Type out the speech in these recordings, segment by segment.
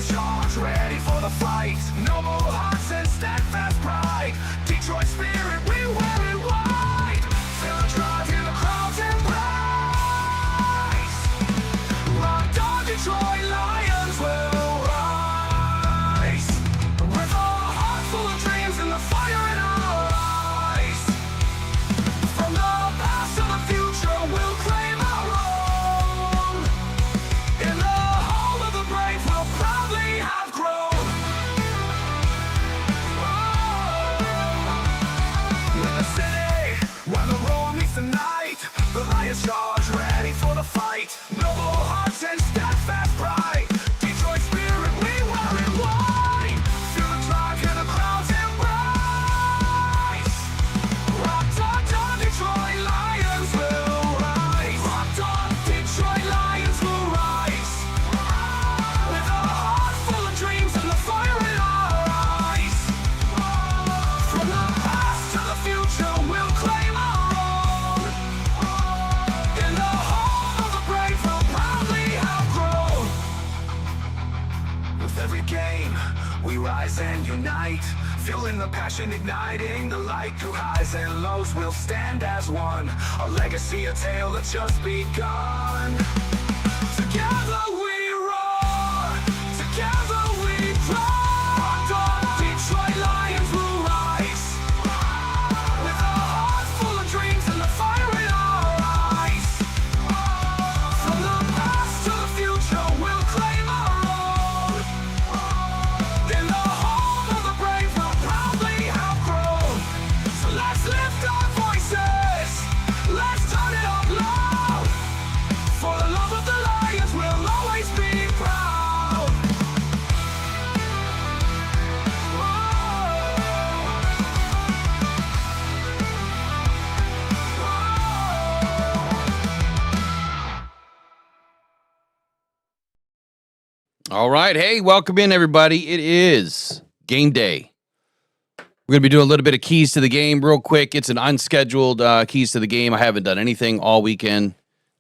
Charge, ready for the fight. Noble hearts and steadfast pride. Detroit spirit, we wear it white. Feel the drive, hear the crowds embrace. Rock on, Detroit Lions will rise. With a heart full of dreams and the fire in our eyes. From the past to the future, we'll claim our own. In the home of the brave, we'll proudly have grown. In the city, where the roar meets the night, the Lions charge, ready for the fight. Noble hearts and steadfast pride. Detroit spirit, we wear it white. Feel the drive, hear the crowds embrace. Rocked on, Detroit Lions will rise. Rocked on, Detroit Lions will rise. With a heart full of dreams and the fire in our eyes. From the past to the future, we'll claim our own. In the home of the brave, we'll proudly have grown. With every game, we rise and unite. Fueling the passion, igniting the light. Through highs and lows, we'll stand as one. A legacy, a tale that's just begun. Together we roar, together we cry. Detroit Lions will rise. With a heart full of dreams and the fire in our eyes. From the past to the future, we'll claim our own. In the home of the brave, we'll proudly have grown. So let's lift our voices, let's turn it up loud. For the love of the Lions, we'll always be proud. All right. Hey, welcome in, everybody. It is game day. We're going to be doing a little bit of keys to the game real quick. It's an unscheduled keys to the game. I haven't done anything all weekend.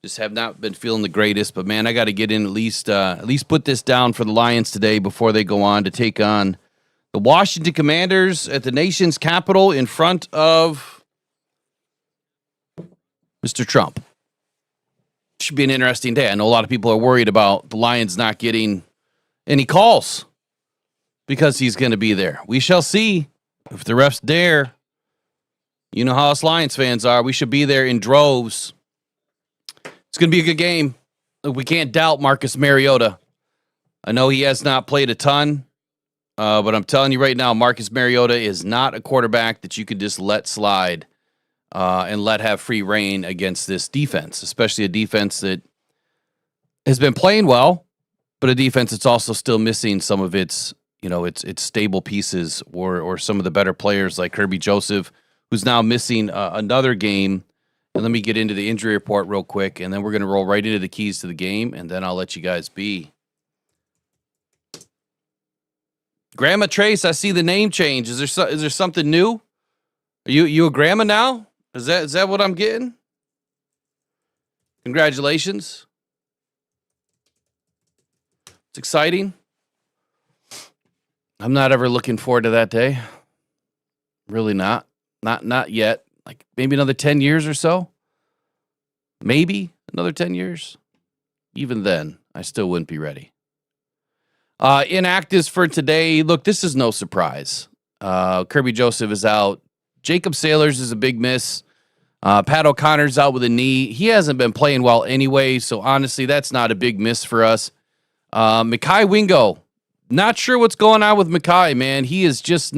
Just have not been feeling the greatest. But, man, I got to get in at least put this down for the Lions today before they go on to take on the Washington Commanders at the nation's capital in front of Mr. Trump. Should be an interesting day. I know a lot of people are worried about the Lions not getting any calls because he's going to be there. We shall see if the refs dare. You know how us Lions fans are. We should be there in droves. It's going to be a good game. We can't doubt Marcus Mariota. I know he has not played a ton, but I'm telling you right now, Marcus Mariota is not a quarterback that you could just let slide and let have free reign against this defense, especially a defense that has been playing well, but a defense that's also still missing some of its stable pieces or some of the better players like Kirby Joseph, who's now missing another game. And let me get into the injury report real quick, and then we're going to roll right into the keys to the game, and then I'll let you guys be. Grandma Trace, I see the name change. Is there something new? Are you a grandma now? Is that what I'm getting? Congratulations. It's exciting. I'm not ever looking forward to that day. Really not. Not yet. Like maybe another 10 years or so. Maybe another 10 years. Even then, I still wouldn't be ready. Inactives for today. Look, this is no surprise. Kirby Joseph is out. Jacob Sailors is a big miss. Pat O'Connor's out with a knee. He hasn't been playing well anyway, so honestly, that's not a big miss for us. Mekhi Wingo. Not sure what's going on with Mekhi, man. He's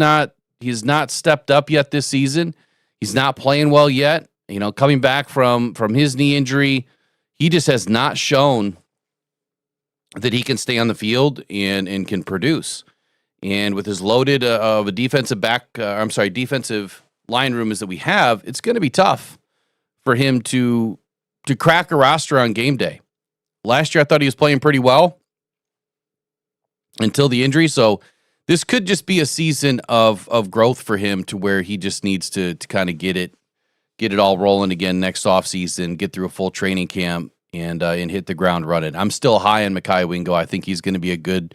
not stepped up yet this season. He's not playing well yet. Coming back from his knee injury, he just has not shown that he can stay on the field and can produce. And with his loaded of a defensive line room is that we have, it's going to be tough for him to crack a roster on game day. Last year, I thought he was playing pretty well until the injury. So this could just be a season of growth for him to where he just needs to kind of get it all rolling again next offseason, get through a full training camp, and hit the ground running. I'm still high on Mekhi Wingo. I think he's going to be a good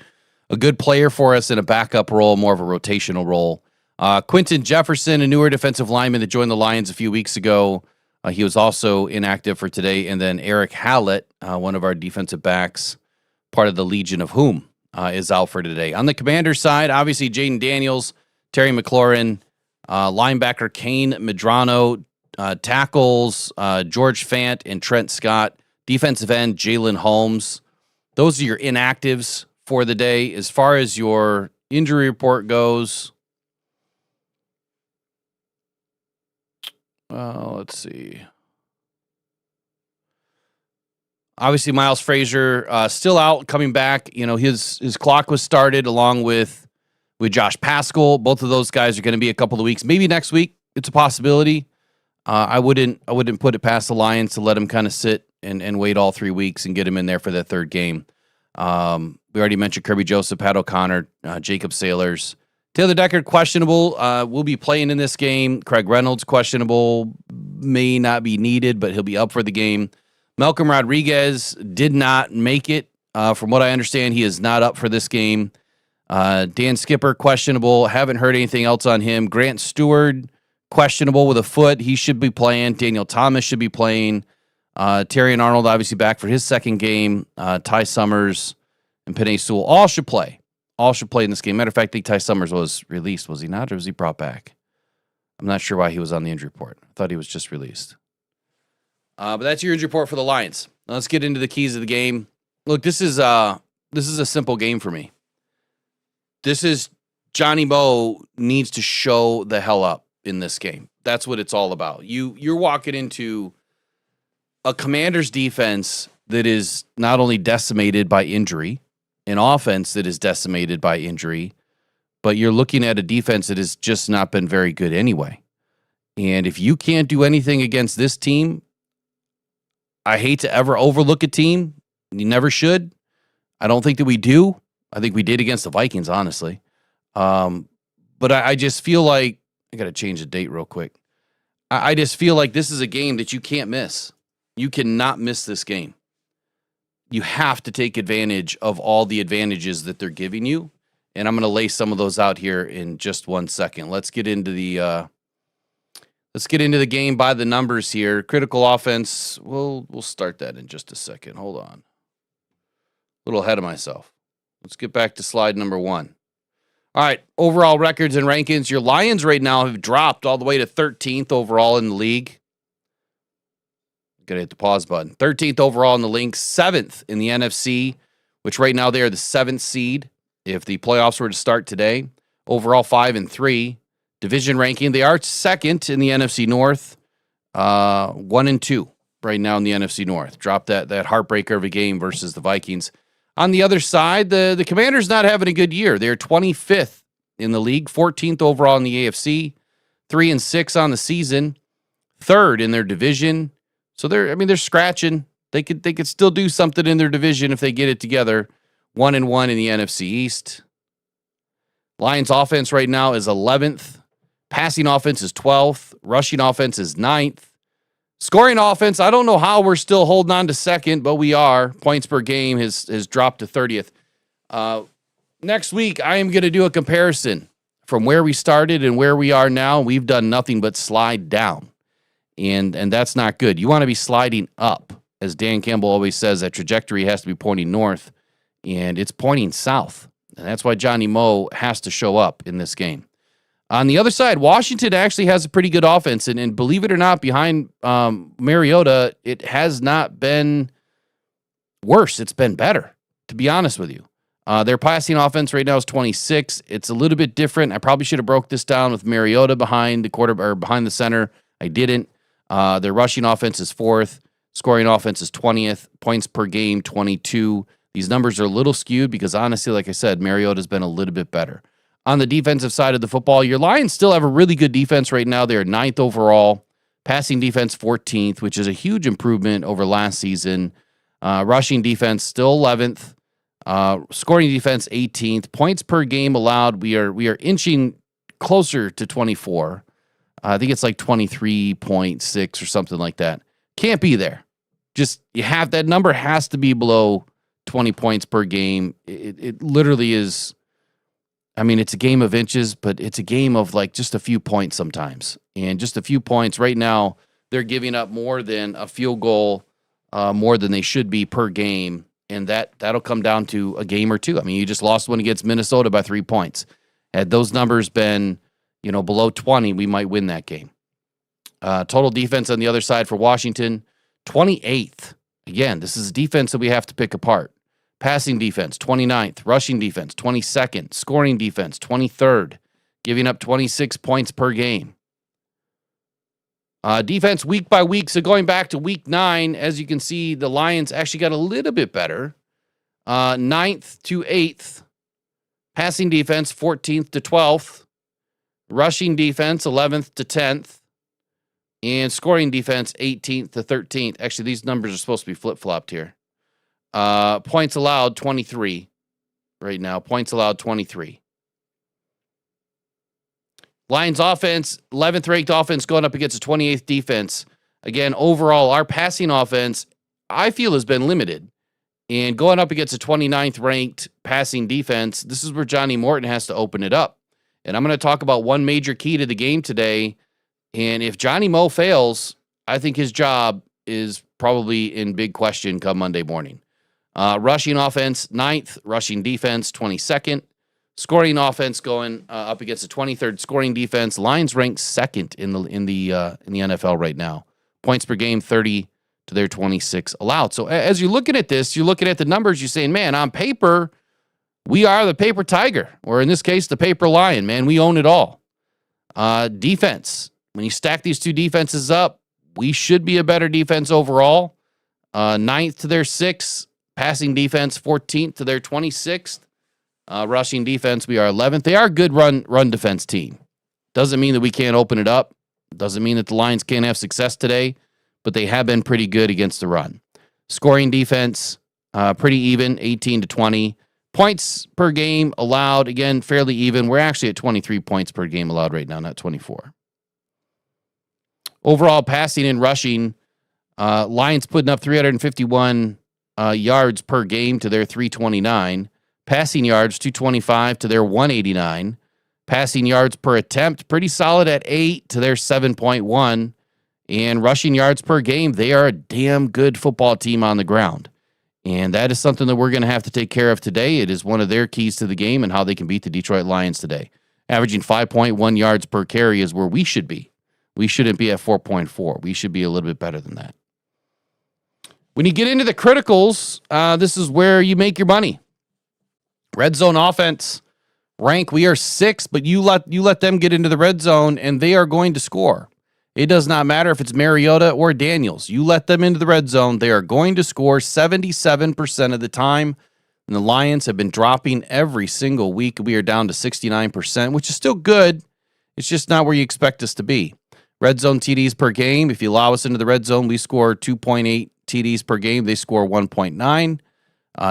player for us in a backup role, more of a rotational role. Quentin Jefferson, a newer defensive lineman that joined the Lions a few weeks ago. He was also inactive for today. And then Eric Hallett, one of our defensive backs, part of the Legion of Whom, is out for today. On the Commanders side, obviously Jaden Daniels, Terry McLaurin, linebacker Kane Medrano, tackles George Fant and Trent Scott, defensive end Jalen Holmes. Those are your inactives for the day. As far as your injury report goes, let's see. Obviously, Miles Frazier still out, coming back. You know, his clock was started along with Josh Paschal. Both of those guys are going to be a couple of weeks, maybe next week. It's a possibility. I wouldn't put it past the Lions to let him kind of sit and wait all 3 weeks and get him in there for that third game. We already mentioned Kirby Joseph, Pat O'Connor, Jacob Sailors. Taylor Deckard, questionable. Will be playing in this game. Craig Reynolds, questionable. May not be needed, but he'll be up for the game. Malcolm Rodriguez did not make it. From what I understand, he is not up for this game. Dan Skipper, questionable. Haven't heard anything else on him. Grant Stewart, questionable with a foot. He should be playing. Daniel Thomas should be playing. Terry and Arnold, obviously, back for his second game. Ty Summers and Penei Sewell all should play. All should play in this game. Matter of fact, I think Ty Summers was released, was he not? Or was he brought back? I'm not sure why he was on the injury report. I thought he was just released. But that's your injury report for the Lions. Now let's get into the keys of the game. Look, this is a simple game for me. This is Johnny Moe needs to show the hell up in this game. That's what it's all about. You're walking into a Commanders defense that is not only decimated by injury, an offense that is decimated by injury, but you're looking at a defense that has just not been very good anyway. And if you can't do anything against this team, I hate to ever overlook a team. You never should. I don't think that we do. I think we did against the Vikings, honestly. But I just feel like, I got to change the date real quick. I just feel like this is a game that you can't miss. You cannot miss this game. You have to take advantage of all the advantages that they're giving you. And I'm going to lay some of those out here in just 1 second. Let's get into the game by the numbers here. Critical offense. We'll start that in just a second. Hold on. A little ahead of myself. Let's get back to slide number 1. All right. Overall records and rankings. Your Lions right now have dropped all the way to 13th overall in the league. Gotta hit the pause button. 13th overall in the league, 7th in the NFC, which right now they are the 7th seed. If the playoffs were to start today, overall 5-3. Division ranking, they are 2nd in the NFC North, 1-2 right now in the NFC North. Dropped that heartbreaker of a game versus the Vikings. On the other side, the Commanders not having a good year. They're 25th in the league, 14th overall in the AFC, 3-6 on the season, 3rd in their division. So they're scratching. They could still do something in their division if they get it together. 1-1 in the NFC East. Lions offense right now is 11th. Passing offense is 12th. Rushing offense is 9th. Scoring offense, I don't know how we're still holding on to 2nd, but we are. Points per game has dropped to 30th. Next week, I am going to do a comparison from where we started and where we are now. We've done nothing but slide down. And that's not good. You want to be sliding up. As Dan Campbell always says, that trajectory has to be pointing north, and it's pointing south. And that's why Johnny Moe has to show up in this game. On the other side, Washington actually has a pretty good offense, and believe it or not, behind Mariota, it has not been worse. It's been better, to be honest with you. Their passing offense right now is 26. It's a little bit different. I probably should have broke this down with Mariota behind the center. I didn't. Their rushing offense is 4th. Scoring offense is 20th. Points per game, 22. These numbers are a little skewed because, honestly, like I said, Mariota's been a little bit better. on the defensive side of the football. Your Lions still have a really good defense right now. They're 9th overall. Passing defense 14th, which is a huge improvement over last season. Rushing defense still 11th. Scoring defense 18th. Points per game allowed, we are inching closer to 24. I think it's like 23.6 or something like that. Can't be there. Just that number has to be below 20 points per game. It literally is. I mean, it's a game of inches, but it's a game of like just a few points sometimes. And just a few points right now, they're giving up more than a field goal, more than they should be per game. And that'll come down to a game or two. I mean, you just lost one against Minnesota by 3 points. Had those numbers been, below 20, we might win that game. Total defense on the other side for Washington, 28th. Again, this is a defense that we have to pick apart. Passing defense, 29th. Rushing defense, 22nd. Scoring defense, 23rd. Giving up 26 points per game. Defense week by week. So going back to week 9, as you can see, the Lions actually got a little bit better. 9th to 8th. Passing defense, 14th to 12th. Rushing defense, 11th to 10th. And scoring defense, 18th to 13th. Actually, these numbers are supposed to be flip-flopped here. Points allowed, 23 right now. Points allowed, 23. Lions offense, 11th ranked offense going up against a 28th defense. Again, overall, our passing offense, I feel, has been limited. And going up against a 29th ranked passing defense, this is where Johnny Morton has to open it up. And I'm going to talk about one major key to the game today. And if Johnny Mo fails, I think his job is probably in big question come Monday morning. Rushing offense, 9th. Rushing defense, 22nd. Scoring offense going up against the 23rd scoring defense. Lions ranked 2nd in the NFL right now. Points per game, 30 to their 26 allowed. So as you're looking at this, you're looking at the numbers, you're saying, man, on paper, we are the paper tiger, or in this case, the paper lion. Man, we own it all. Defense. When you stack these two defenses up, we should be a better defense overall. 9th to their 6th. Passing defense, 14th to their 26th. Rushing defense, we are 11th. They are a good run defense team. Doesn't mean that we can't open it up. Doesn't mean that the Lions can't have success today, but they have been pretty good against the run. Scoring defense, pretty even, 18 to 20. Points per game allowed, again, fairly even. We're actually at 23 points per game allowed right now, not 24. Overall passing and rushing, Lions putting up 351 yards per game to their 329. Passing yards, 225 to their 189. Passing yards per attempt, pretty solid at 8 to their 7.1. And rushing yards per game, they are a damn good football team on the ground. And that is something that we're going to have to take care of today. It is one of their keys to the game and how they can beat the Detroit Lions today. Averaging 5.1 yards per carry is where we should be. We shouldn't be at 4.4. We should be a little bit better than that. When you get into the criticals, this is where you make your money. Red zone offense rank, we are 6th, but you let them get into the red zone and they are going to score. It does not matter if it's Mariota or Daniels. You let them into the red zone, they are going to score 77% of the time. And the Lions have been dropping every single week. We are down to 69%, which is still good. It's just not where you expect us to be. Red zone TDs per game, if you allow us into the red zone, we score 2.8 TDs per game. They score 1.9.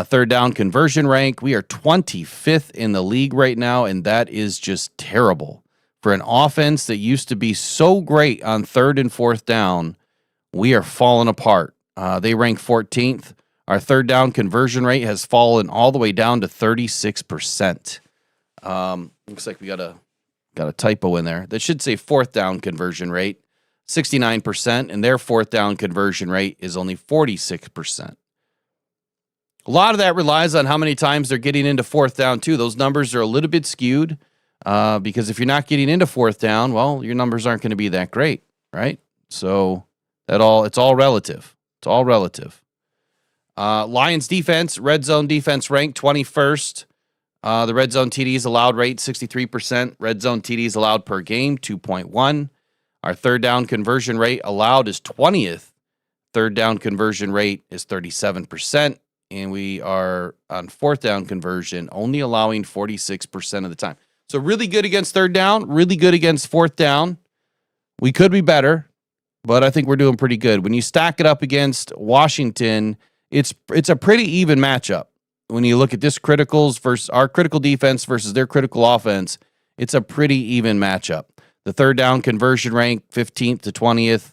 Third down conversion rank, we are 25th in the league right now, and that is just terrible. For an offense that used to be so great on 3rd and 4th down, we are falling apart. They rank 14th. Our third down conversion rate has fallen all the way down to 36%. Looks like we got a typo in there. That should say 4th down conversion rate, 69%, and their 4th down conversion rate is only 46%. A lot of that relies on how many times they're getting into 4th down, too. Those numbers are a little bit skewed because if you're not getting into 4th down, well, your numbers aren't going to be that great, right? So it's all relative. It's all relative. Lions defense, red zone defense ranked 21st. The red zone TDs allowed rate, 63%. Red zone TDs allowed per game, 2.1. Our third down conversion rate allowed is 20th. Third down conversion rate is 37%. And we are on 4th down conversion, only allowing 46% of the time. So really good against third down, really good against fourth down. We could be better, but I think we're doing pretty good. When you stack it up against Washington, it's a pretty even matchup. When you look at this criticals versus our critical defense versus their critical offense, it's a pretty even matchup. The third down conversion rank, 15th to 20th.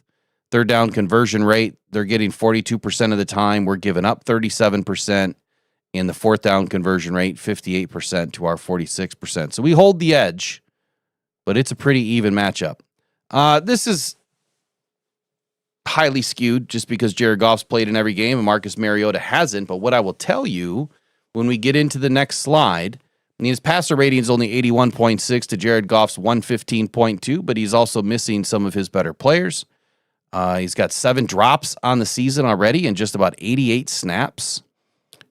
Third down conversion rate, they're getting 42% of the time. We're giving up 37%. And the fourth down conversion rate, 58% to our 46%. So we hold the edge, but it's a pretty even matchup. This is highly skewed just because Jared Goff's played in every game and Marcus Mariota hasn't. But what I will tell you when we get into the next slide, his passer rating is only 81.6 to Jared Goff's 115.2, but he's also missing some of his better players. He's got 7 drops on the season already and just about 88 snaps.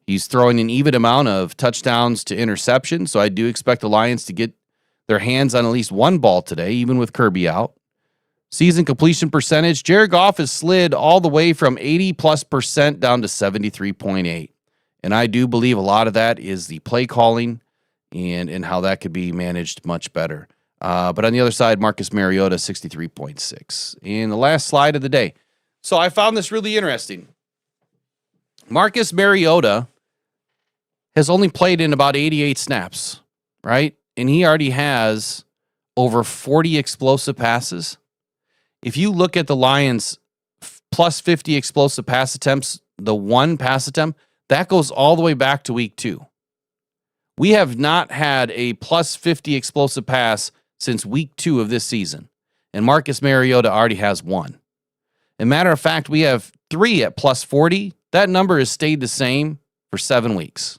He's throwing an even amount of touchdowns to interceptions, so I do expect the Lions to get their hands on at least one ball today, even with Kirby out. Season completion percentage, Jared Goff has slid all the way from 80+% down to 73.8. And I do believe a lot of that is the play calling and how that could be managed much better. But on the other side, Marcus Mariota, 63.6. And the last slide of the day. So I found this really interesting. Marcus Mariota has only played in about 88 snaps, right? And he already has over 40 explosive passes. If you look at the Lions plus 50 explosive pass attempts, the one pass attempt, that goes all the way back to week 2. We have not had a plus 50 explosive pass since week 2 of this season. And Marcus Mariota already has 1. As a matter of fact, we have 3 at plus 40. That number has stayed the same for 7 weeks.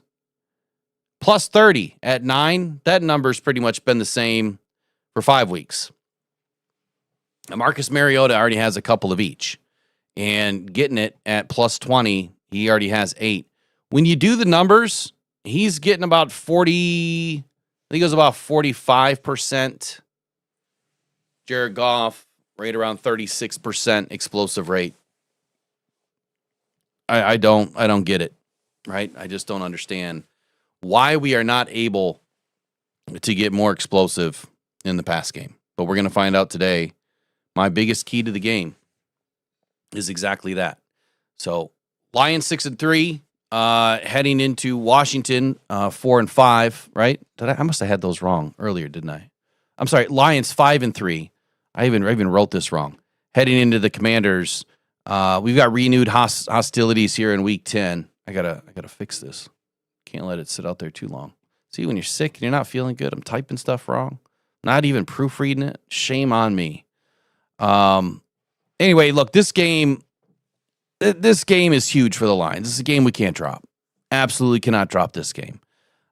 Plus 30 at 9, that number's pretty much been the same for 5 weeks. Now, Marcus Mariota already has a couple of each. And getting it at plus 20, he already has 8. When you do the numbers, he's getting about 40, I think it was about 45%. Jared Goff, right around 36% explosive rate. I don't get it, right? I just don't understand why we are not able to get more explosive in the pass game. But we're going to find out today. My biggest key to the game is exactly that. So Lions 6-3, heading into Washington 4-5, right? I must have had those wrong earlier, didn't I? I'm sorry, Lions 5-3. I even wrote this wrong. Heading into the Commanders, we've got renewed hostilities here in week 10. I gotta fix this. Can't let it sit out there too long. See, when you're sick and you're not feeling good, I'm typing stuff wrong. Not even proofreading it. Shame on me. Anyway, look, this game is huge for the Lions. This is a game we can't drop. Absolutely cannot drop this game.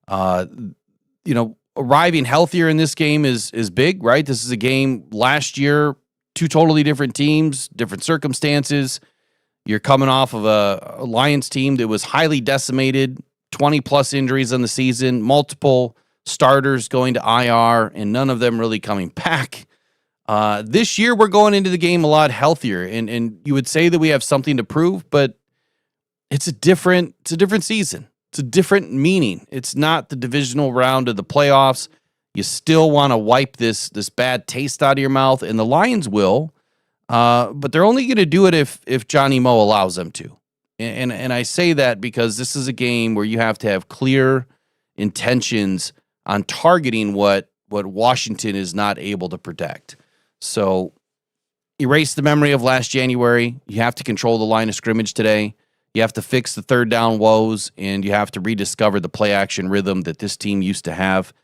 Arriving healthier in this game is big, right? This is a game last year, 2 totally different teams, different circumstances. You're coming off of a Lions team that was highly decimated, 20-plus injuries in the season, multiple starters going to IR, and none of them really coming back. This year, we're going into the game a lot healthier, and you would say that we have something to prove, but it's a different season. It's a different meaning. It's not the divisional round of the playoffs. You still want to wipe this bad taste out of your mouth, and the Lions will, but they're only going to do it if Johnny Moe allows them to. And I say that because this is a game where you have to have clear intentions on targeting what Washington is not able to protect. So erase the memory of last January. You have to control the line of scrimmage today. You have to fix the third down woes, and you have to rediscover the play action rhythm that this team used to have.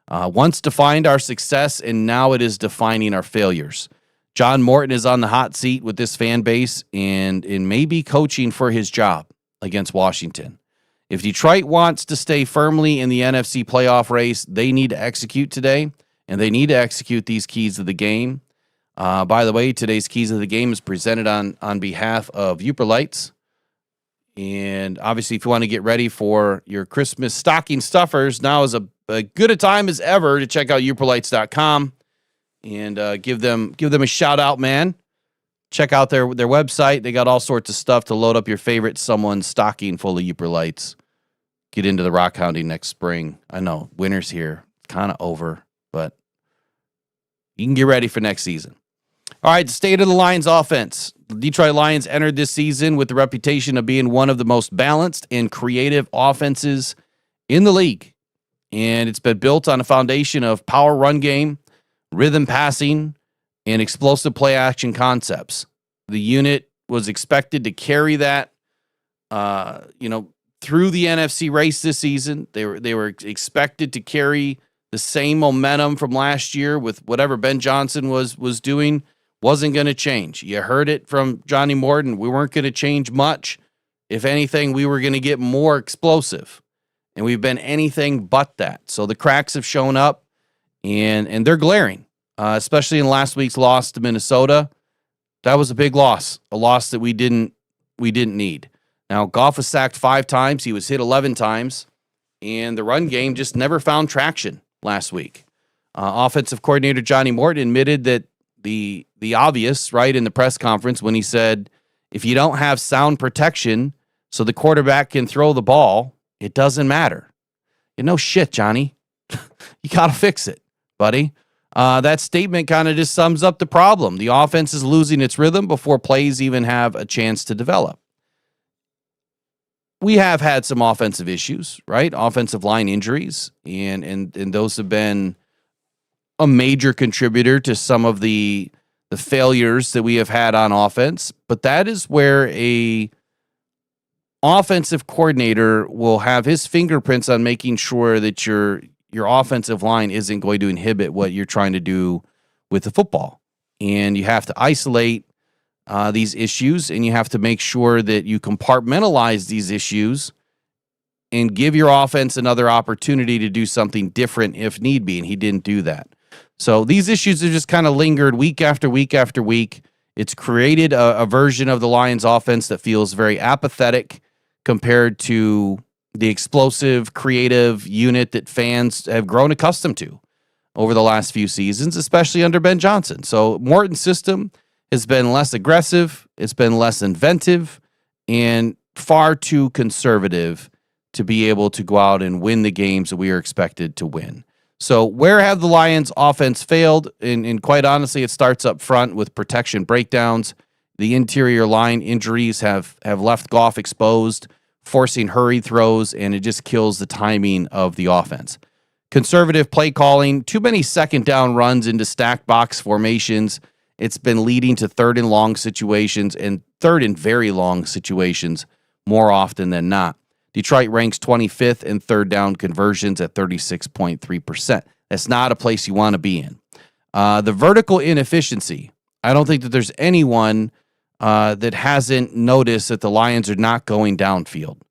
Once defined our success, and now it is defining our failures. John Morton is on the hot seat with this fan base and may be coaching for his job against Washington. If Detroit wants to stay firmly in the NFC playoff race, they need to execute today, and they need to execute these keys of the game. By the way, today's keys of the game is presented on behalf of YOOPERLITES. And obviously, if you want to get ready for your Christmas stocking stuffers, now is a good a time as ever to check out YOOPERLITES.com and give them a shout out, man. Check out their website. They got all sorts of stuff to load up your favorite someone's stocking full of YOOPERLITES. Get into the rock hounding next spring. I know winter's here. It's kind of over, but you can get ready for next season. All right, the state of the Lions offense. The Detroit Lions entered this season with the reputation of being one of the most balanced and creative offenses in the league. And it's been built on a foundation of power run game, rhythm passing, and explosive play action concepts. The unit was expected to carry that, through the NFC race this season. They were expected to carry the same momentum from last year with whatever Ben Johnson was doing. Wasn't going to change. You heard it from Johnny Morton. We weren't going to change much. If anything, we were going to get more explosive. And we've been anything but that. So the cracks have shown up, and they're glaring, especially in last week's loss to Minnesota. That was a big loss, a loss that we didn't need. Now, Goff was sacked 5 times. He was hit 11 times, and the run game just never found traction last week. Offensive coordinator Johnny Morton admitted that the obvious, right, in the press conference when he said, if you don't have sound protection so the quarterback can throw the ball, it doesn't matter. No shit, Johnny. You got to fix it, buddy. That statement kind of just sums up the problem. The offense is losing its rhythm before plays even have a chance to develop. We have had some offensive issues, right? Offensive line injuries, and those have been a major contributor to some of the failures that we have had on offense. But that is where a offensive coordinator will have his fingerprints on making sure that your offensive line isn't going to inhibit what you're trying to do with the football. And you have to isolate these issues, and you have to make sure that you compartmentalize these issues and give your offense another opportunity to do something different if need be, and he didn't do that. So these issues have just kind of lingered week after week after week. It's created a version of the Lions offense that feels very apathetic compared to the explosive, creative unit that fans have grown accustomed to over the last few seasons, especially under Ben Johnson. So Morton's system has been less aggressive, it's been less inventive, and far too conservative to be able to go out and win the games that we are expected to win. So where have the Lions offense failed? And quite honestly, it starts up front with protection breakdowns. The interior line injuries have left Goff exposed, forcing hurried throws, and it just kills the timing of the offense. Conservative play calling, too many second down runs into stacked box formations. It's been leading to third and long situations and third and very long situations more often than not. Detroit ranks 25th in third down conversions at 36.3%. That's not a place you want to be in. The vertical inefficiency. I don't think that there's anyone that hasn't noticed that the Lions are not going downfield.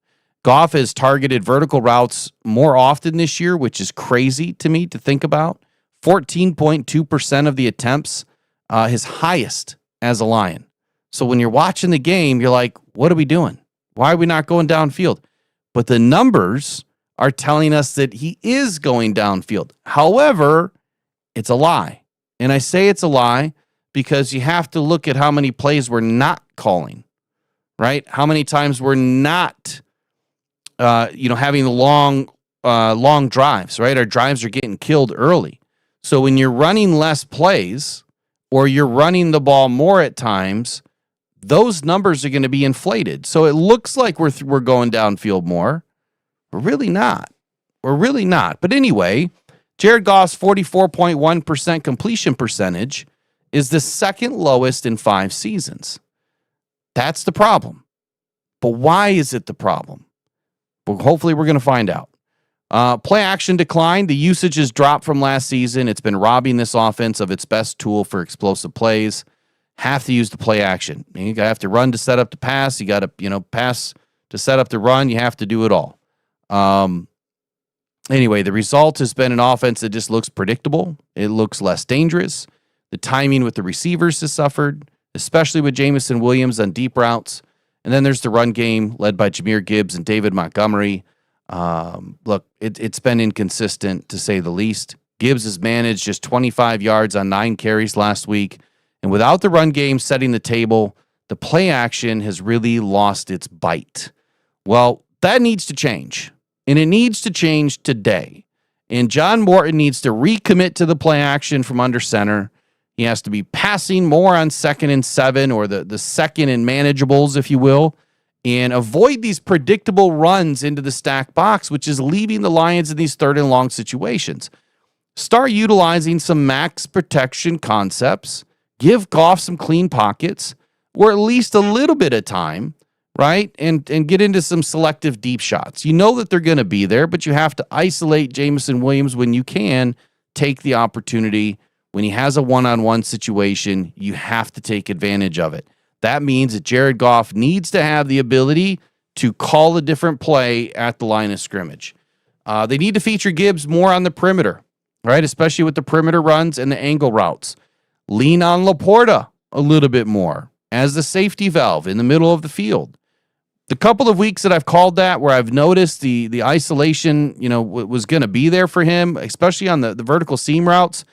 Goff has targeted vertical routes more often this year, which is crazy to me to think about. 14.2% of the attempts, his highest as a Lion. So when you're watching the game, you're like, what are we doing? Why are we not going downfield? But the numbers are telling us that he is going downfield. However, it's a lie. And I say it's a lie because you have to look at how many plays we're not calling, right? How many times we're not, having long drives, right? Our drives are getting killed early. So when you're running less plays or you're running the ball more at times, those numbers are going to be inflated. So it looks like we're going downfield more. We're really not. But anyway, Jared Goff's 44.1% completion percentage is the second lowest in 5 seasons. That's the problem. But why is it the problem? Well, hopefully we're going to find out. Play action decline. The usage has dropped from last season. It's been robbing this offense of its best tool for explosive plays. Have to use the play action. You have to run to set up the pass. You got to, pass to set up the run. You have to do it all. Anyway, the result has been an offense that just looks predictable. It looks less dangerous. The timing with the receivers has suffered, especially with Jamison Williams on deep routes. And then there's the run game led by Jahmyr Gibbs and David Montgomery. Look, it's been inconsistent to say the least. Gibbs has managed just 25 yards on 9 carries last week. And without the run game setting the table, the play action has really lost its bite. Well, that needs to change. And it needs to change today. And John Morton needs to recommit to the play action from under center. He has to be passing more on 2nd and 7, or the second and manageables, if you will, and avoid these predictable runs into the stack box, which is leaving the Lions in these 3rd and long situations. Start utilizing some max protection concepts. Give Goff some clean pockets, or at least a little bit of time, right? And get into some selective deep shots. You know that they're going to be there, but you have to isolate Jameson Williams when you can. Take the opportunity. When he has a one-on-one situation, you have to take advantage of it. That means that Jared Goff needs to have the ability to call a different play at the line of scrimmage. They need to feature Gibbs more on the perimeter, right? Especially with the perimeter runs and the angle routes. Lean on Laporta a little bit more as the safety valve in the middle of the field. The couple of weeks that I've called that, where I've noticed the isolation, was going to be there for him, especially on the vertical seam routes,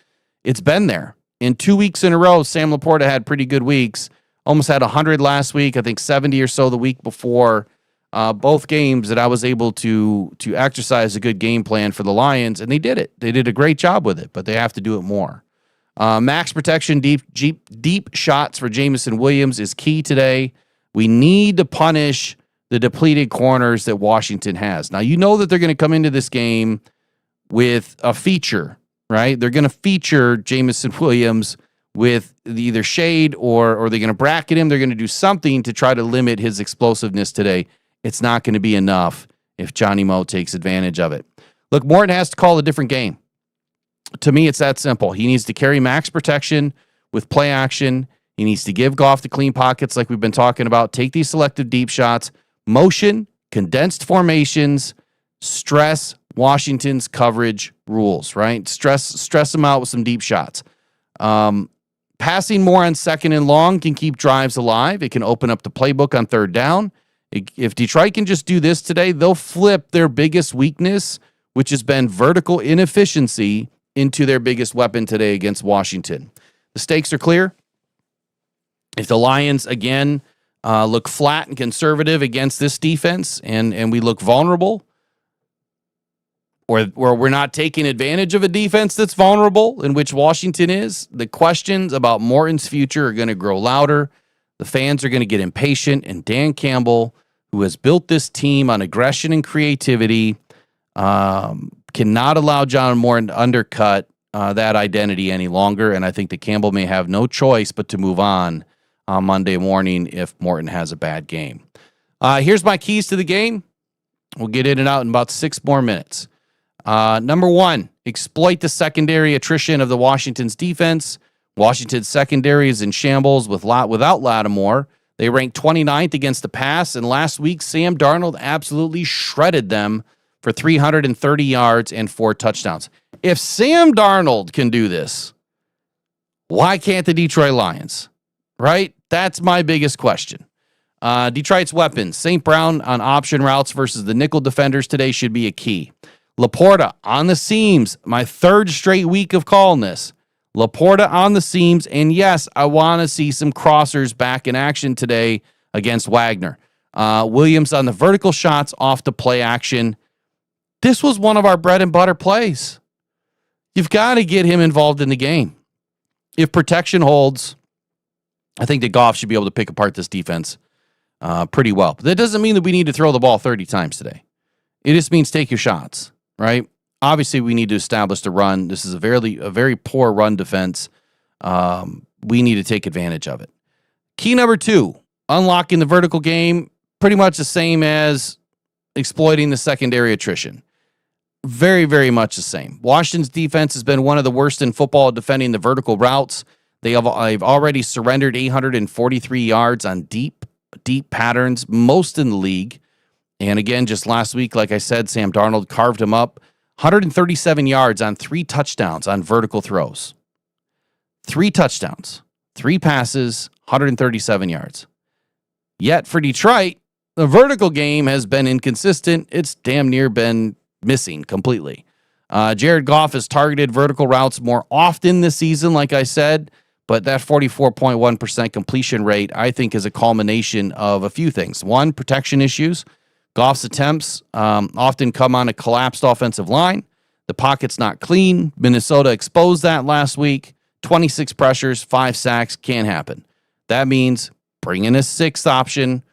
it's been there. In 2 weeks in a row, Sam Laporta had pretty good weeks. Almost had 100 last week, I think 70 or so the week before. Both games that I was able to exercise a good game plan for the Lions, and they did it. They did a great job with it, but they have to do it more. Max protection, deep shots for Jameson Williams is key today. We need to punish the depleted corners that Washington has. Now, you know that they're going to come into this game with a feature, right? They're going to feature Jameson Williams with either shade or they're going to bracket him. They're going to do something to try to limit his explosiveness today. It's not going to be enough if Johnny Moe takes advantage of it. Look, Morton has to call a different game. To me, it's that simple. He needs to carry max protection with play action. He needs to give Goff the clean pockets like we've been talking about. Take these selective deep shots, motion, condensed formations, stress Washington's coverage rules, right? Stress them out with some deep shots. Passing more on 2nd and long can keep drives alive. It can open up the playbook on 3rd down. If Detroit can just do this today, they'll flip their biggest weakness, which has been vertical inefficiency, into their biggest weapon today against Washington. The stakes are clear. If the Lions, again, look flat and conservative against this defense and we look vulnerable, or we're not taking advantage of a defense that's vulnerable, in which Washington is, the questions about Morton's future are going to grow louder. The fans are going to get impatient, and Dan Campbell, who has built this team on aggression and creativity, cannot allow John Morton to undercut that identity any longer, and I think that Campbell may have no choice but to move on Monday morning if Morton has a bad game. Here's my keys to the game. We'll get in and out in about 6 more minutes. Number 1, exploit the secondary attrition of the Washington's defense. Washington's secondary is in shambles without Lattimore. They ranked 29th against the pass, and last week Sam Darnold absolutely shredded them for 330 yards and 4 touchdowns. If Sam Darnold can do this, why can't the Detroit Lions? Right? That's my biggest question. Detroit's weapons. St. Brown on option routes versus the nickel defenders today should be a key. Laporta on the seams. My 3rd straight week of calling this. Laporta on the seams. And yes, I want to see some crossers back in action today against Wagner. Williams on the vertical shots off the play action. This was one of our bread and butter plays. You've got to get him involved in the game. If protection holds, I think that Goff should be able to pick apart this defense pretty well. But that doesn't mean that we need to throw the ball 30 times today. It just means take your shots, right? Obviously, we need to establish the run. This is a very poor run defense. We need to take advantage of it. Key number 2, unlocking the vertical game, pretty much the same as exploiting the secondary attrition. Very, very much the same. Washington's defense has been one of the worst in football at defending the vertical routes. They've already surrendered 843 yards on deep patterns, most in the league. And again, just last week, like I said, Sam Darnold carved him up. 137 yards on 3 touchdowns on vertical throws. 3 touchdowns, 3 passes, 137 yards. Yet for Detroit, the vertical game has been inconsistent. It's damn near been missing completely. Jared Goff has targeted vertical routes more often this season, like I said, but that 44.1% completion rate, I think, is a culmination of a few things. 1, protection issues. Goff's attempts often come on a collapsed offensive line. The pocket's not clean. Minnesota exposed that last week. 26 pressures, 5 sacks, can't happen. That means bring in a 6th option,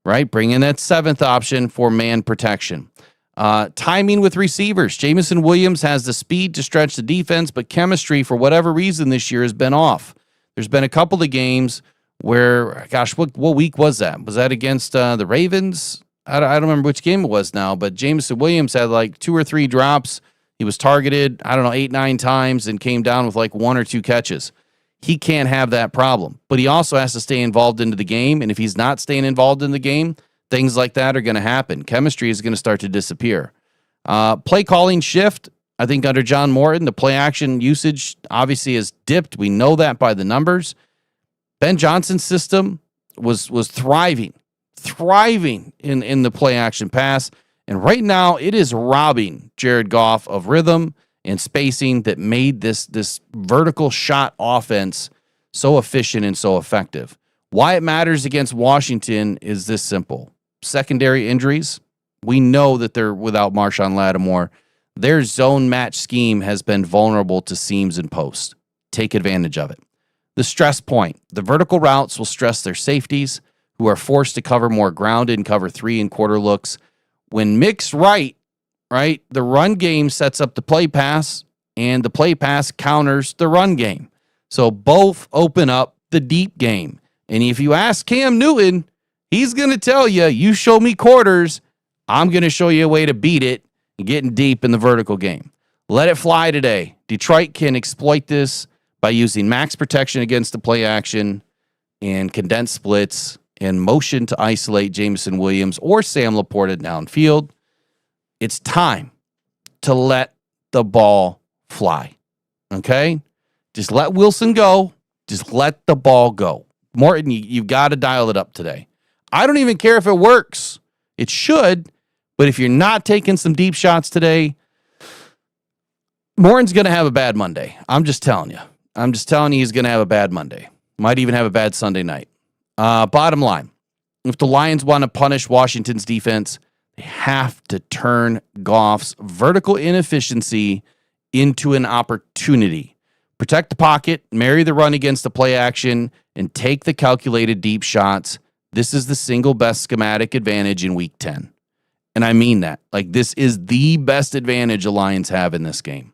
right? Bring in that 7th option for man protection. Timing with receivers. Jameson Williams has the speed to stretch the defense, but chemistry, for whatever reason this year, has been off. There's been a couple of games where, gosh, what week was that? Was that against the Ravens? I don't remember which game it was now, but Jameson Williams had like 2 or 3 drops. He was targeted, 8, 9 times and came down with like 1 or 2 catches. He can't have that problem, but he also has to stay involved into the game. And if he's not staying involved in the game, things like that are going to happen. Chemistry is going to start to disappear. Play calling shift. I think under John Morton, the play action usage obviously has dipped. We know that by the numbers. Ben Johnson's system was thriving in the play action pass. And right now it is robbing Jared Goff of rhythm and spacing that made this vertical shot offense so efficient and so effective. Why it matters against Washington is this simple. Secondary injuries. We know that they're without Marshawn Lattimore. Their zone match scheme has been vulnerable to seams and posts. Take advantage of it. The stress point. The vertical routes will stress their safeties, who are forced to cover more ground in cover 3 and quarter looks. When mixed right, the run game sets up the play pass, and the play pass counters the run game. So both open up the deep game. And if you ask Cam Newton, he's going to tell you, you show me quarters, I'm going to show you a way to beat it and getting deep in the vertical game. Let it fly today. Detroit can exploit this by using max protection against the play action and condensed splits and motion to isolate Jameson Williams or Sam Laporta downfield. It's time to let the ball fly. Okay? Just let Wilson go. Just let the ball go. Morton, you've got to dial it up today. I don't even care if it works. It should, but if you're not taking some deep shots today, Morton's going to have a bad Monday. I'm just telling you. He's going to have a bad Monday. Might even have a bad Sunday night. Bottom line, if the Lions want to punish Washington's defense, they have to turn Goff's vertical inefficiency into an opportunity. Protect the pocket, marry the run against the play action, and take the calculated deep shots. This is the single best schematic advantage in Week 10. And I mean that. Like, this is the best advantage the Lions have in this game,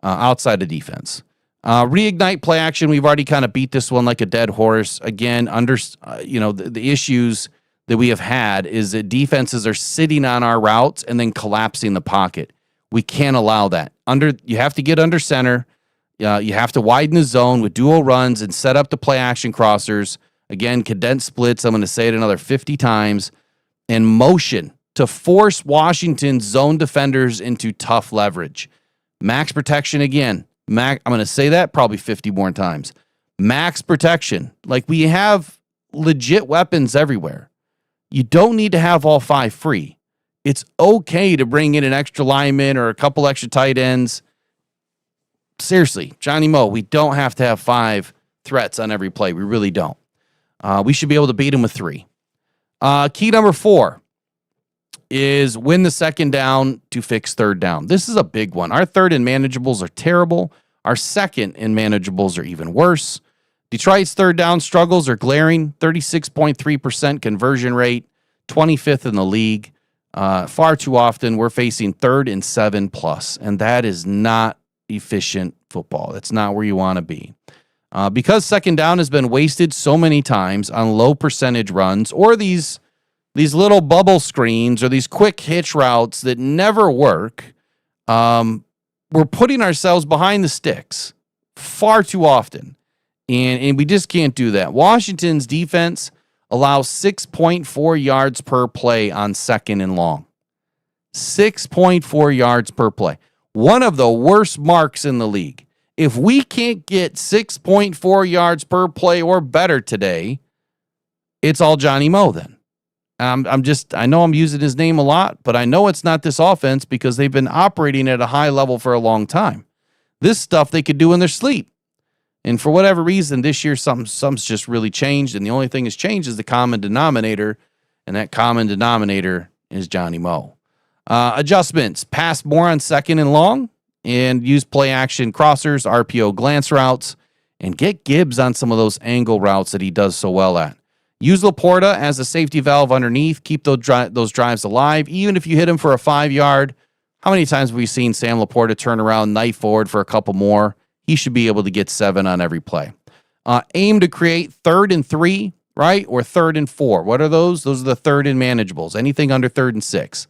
outside of defense. Reignite play action. We've already kind of beat this one like a dead horse. Again, the issues that we have had is that defenses are sitting on our routes and then collapsing the pocket. We can't allow that. You have to get under center. You have to widen the zone with dual runs and set up the play action crossers. Again, condensed splits. I'm going to say it another 50 times. And motion to force Washington's zone defenders into tough leverage. Max protection again. I'm going to say that probably 50 more times. Max protection. Like, we have legit weapons everywhere. You don't need to have all 5 free. It's okay to bring in an extra lineman or a couple extra tight ends. Seriously, Johnny Moe, we don't have to have 5 threats on every play. We really don't. We should be able to beat them with 3. Key number 4 is win the second down to fix third down. This is a big one. Our third and manageables are terrible. Our second and manageables are even worse. Detroit's third down struggles are glaring. 36.3% conversion rate, 25th in the league. Far too often we're facing 3rd and 7+, and that is not efficient football. That's not where you want to be. Because second down has been wasted so many times on low percentage runs or these little bubble screens or these quick hitch routes that never work, we're putting ourselves behind the sticks far too often. And we just can't do that. Washington's defense allows 6.4 yards per play on second and long. 6.4 yards per play. One of the worst marks in the league. If we can't get 6.4 yards per play or better today, it's all Johnny Moe then. I know I'm using his name a lot, but I know it's not this offense because they've been operating at a high level for a long time. This stuff they could do in their sleep. And for whatever reason, this year, something's just really changed. And the only thing that's changed is the common denominator. And that common denominator is Johnny Moe. Adjustments. Pass more on second and long. and use play action crossers, RPO glance routes, and get Gibbs on some of those angle routes that he does so well at. Use Laporta as a safety valve underneath. Keep those drives alive. Even if you hit him for a 5-yard, how many times have we seen Sam Laporta turn around, knife forward for a couple more? He should be able to get 7 on every play. Aim to create 3rd and 3, right? Or 3rd and 4. What are those? Those are the 3rd and manageables. Anything under 3rd and 6.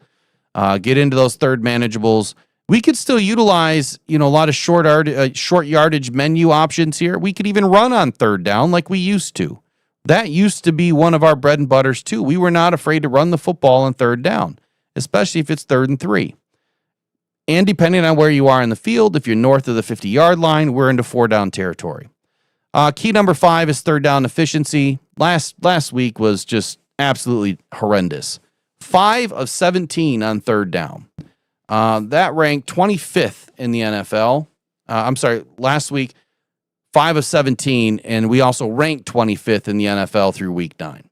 Get into those 3rd manageables. We could still utilize, a lot of short yardage menu options here. We could even run on 3rd down like we used to. That used to be one of our bread and butters too. We were not afraid to run the football on 3rd down, especially if it's 3rd and 3. And depending on where you are in the field, if you're north of the 50-yard line, we're into 4-down territory. Key number 5 is 3rd down efficiency. Last week was just absolutely horrendous. 5 of 17 on 3rd down. That ranked 25th in the NFL. Last week, 5 of 17, and we also ranked 25th in the NFL through week 9.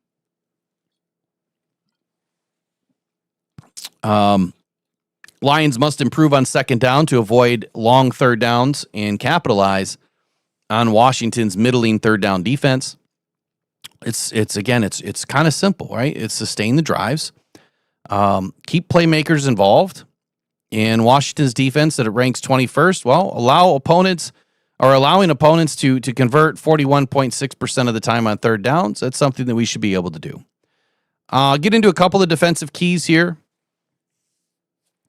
Lions must improve on 2nd down to avoid long 3rd downs and capitalize on Washington's middling 3rd down defense. It's kind of simple, right? It's sustain the drives, keep playmakers involved, and Washington's defense that it ranks 21st. Well, allowing opponents to convert 41.6% of the time on 3rd downs. That's something that we should be able to do. I'll get into a couple of defensive keys here.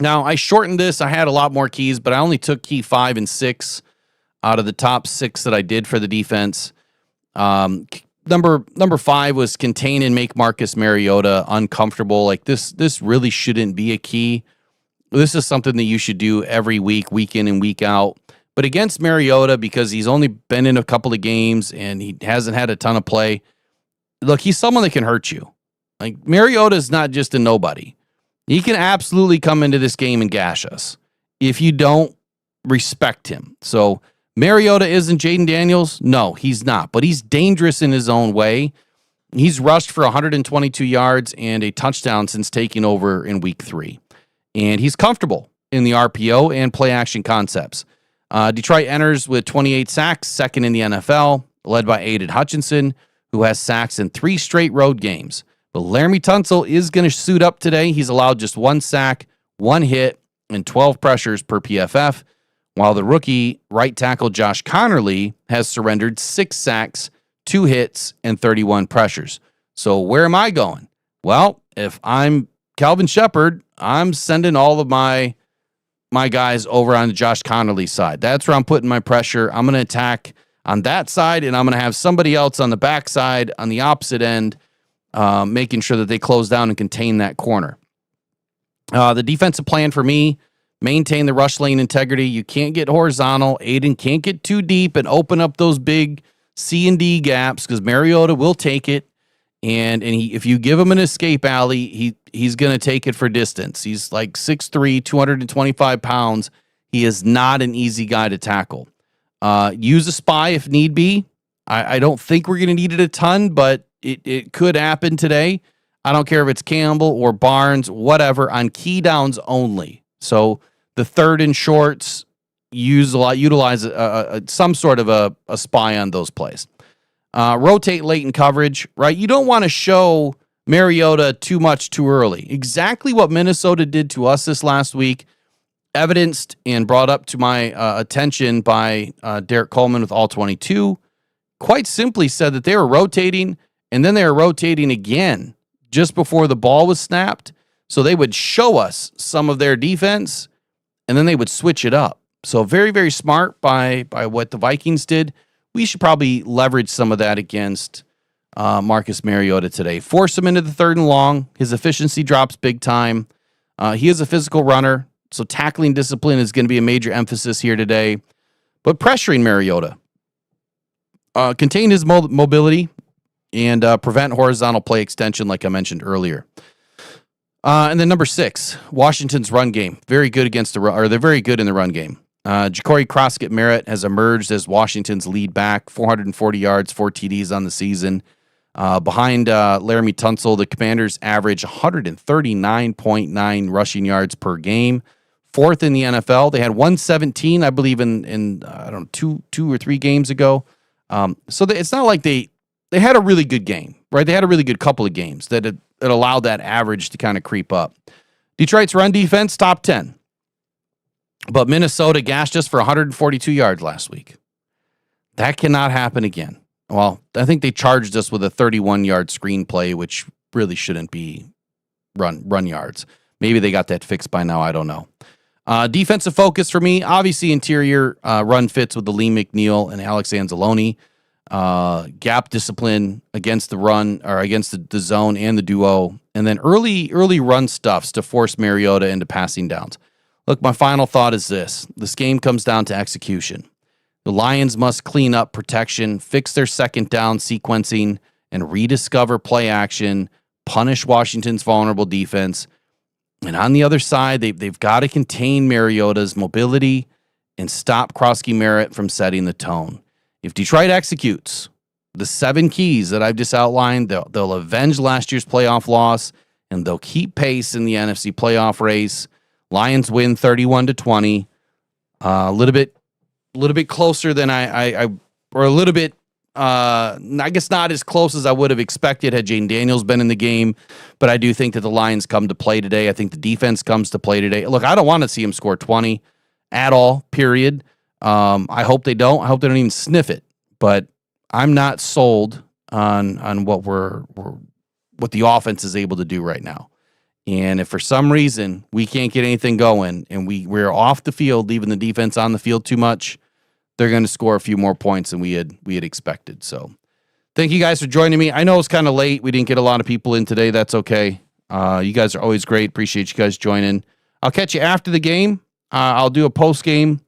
Now, I shortened this. I had a lot more keys, but I only took key 5 and 6 out of the top 6 that I did for the defense. Number 5 was contain and make Marcus Mariota uncomfortable. Like this really shouldn't be a key. This is something that you should do every week, week in and week out. But against Mariota, because he's only been in a couple of games and he hasn't had a ton of play, look, he's someone that can hurt you. Like Mariota is not just a nobody. He can absolutely come into this game and gash us if you don't respect him. So Mariota isn't Jaden Daniels? No, he's not. But he's dangerous in his own way. He's rushed for 122 yards and a touchdown since taking over in week 3. And he's comfortable in the RPO and play action concepts. Detroit enters with 28 sacks, 2nd in the NFL, led by Aiden Hutchinson, who has sacks in 3 straight road games. But Laramie Tunsil is going to suit up today. He's allowed just 1 sack, 1 hit, and 12 pressures per PFF, while the rookie right tackle Josh Connerly has surrendered 6 sacks, 2 hits, and 31 pressures. So where am I going? Well, if I'm Calvin Shepard, I'm sending all of my guys over on the Josh Connerly side. That's where I'm putting my pressure. I'm going to attack on that side, and I'm going to have somebody else on the backside on the opposite end, making sure that they close down and contain that corner. The defensive plan for me, maintain the rush lane integrity. You can't get horizontal. Aiden can't get too deep and open up those big C and D gaps because Mariota will take it. And if you give him an escape alley, he's going to take it for distance. He's like 6'3", 225 pounds. He is not an easy guy to tackle. Use a spy if need be. I don't think we're going to need it a ton, but it could happen today. I don't care if it's Campbell or Barnes, whatever, on key downs only. So the 3rd and shorts, utilize some sort of a spy on those plays. Rotate late in coverage, right? You don't want to show Mariota too much too early. Exactly what Minnesota did to us this last week, evidenced and brought up to my attention by Derek Coleman with All 22, quite simply said that they were rotating, and then they were rotating again just before the ball was snapped. So they would show us some of their defense, and then they would switch it up. So very, very smart by what the Vikings did. We should probably leverage some of that against Marcus Mariota today. Force him into the 3rd and long. His efficiency drops big time. He is a physical runner, so tackling discipline is going to be a major emphasis here today. But pressuring Mariota. Contain his mobility and prevent horizontal play extension like I mentioned earlier. And then number 6, Washington's run game. Very good against they're very good in the run game. Ja'Cory Croskett-Merritt has emerged as Washington's lead back, 440 yards, 4 TDs on the season. Behind Laramie Tunsil, the Commanders average 139.9 rushing yards per game, 4th in the NFL. They had 117, I believe, in I don't know, two or three games ago. So it's not like they had a really good game, right? They had a really good couple of games that allowed that average to kind of creep up. Detroit's run defense, top 10. But Minnesota gashed us for 142 yards last week. That cannot happen again. Well, I think they charged us with a 31-yard screenplay, which really shouldn't be run yards. Maybe they got that fixed by now. I don't know. Defensive focus for me, obviously interior run fits with the Lee McNeil and Alex Anzalone. Gap discipline against the run or against the zone and the duo. And then early run stuffs to force Mariota into passing downs. Look, my final thought is this. This game comes down to execution. The Lions must clean up protection, fix their second down sequencing, and rediscover play action, punish Washington's vulnerable defense. And on the other side, they've got to contain Mariota's mobility and stop Krosky Merritt from setting the tone. If Detroit executes the 7 keys that I've just outlined, they'll avenge last year's playoff loss, and they'll keep pace in the NFC playoff race. Lions win 31-20. A little bit closer than or a little bit, I guess not as close as I would have expected had Jane Daniels been in the game. But I do think that the Lions come to play today. I think the defense comes to play today. Look, I don't want to see them score 20 at all, period. I hope they don't. I hope they don't even sniff it. But I'm not sold on what what the offense is able to do right now. And if for some reason we can't get anything going and we're off the field, leaving the defense on the field too much, they're going to score a few more points than we had expected. So thank you guys for joining me. I know it's kind of late. We didn't get a lot of people in today. That's okay. You guys are always great. Appreciate you guys joining. I'll catch you after the game. I'll do a post game,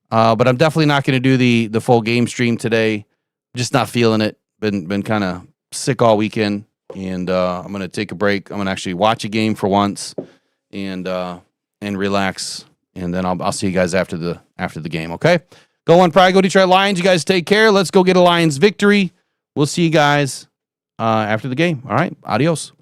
but I'm definitely not going to do the full game stream today. Just not feeling it. Been kind of sick all weekend. And I'm going to take a break. I'm going to actually watch a game for once and relax. And then I'll see you guys after the game, okay? Go on, Pride. Go Detroit Lions. You guys take care. Let's go get a Lions victory. We'll see you guys after the game. All right. Adios.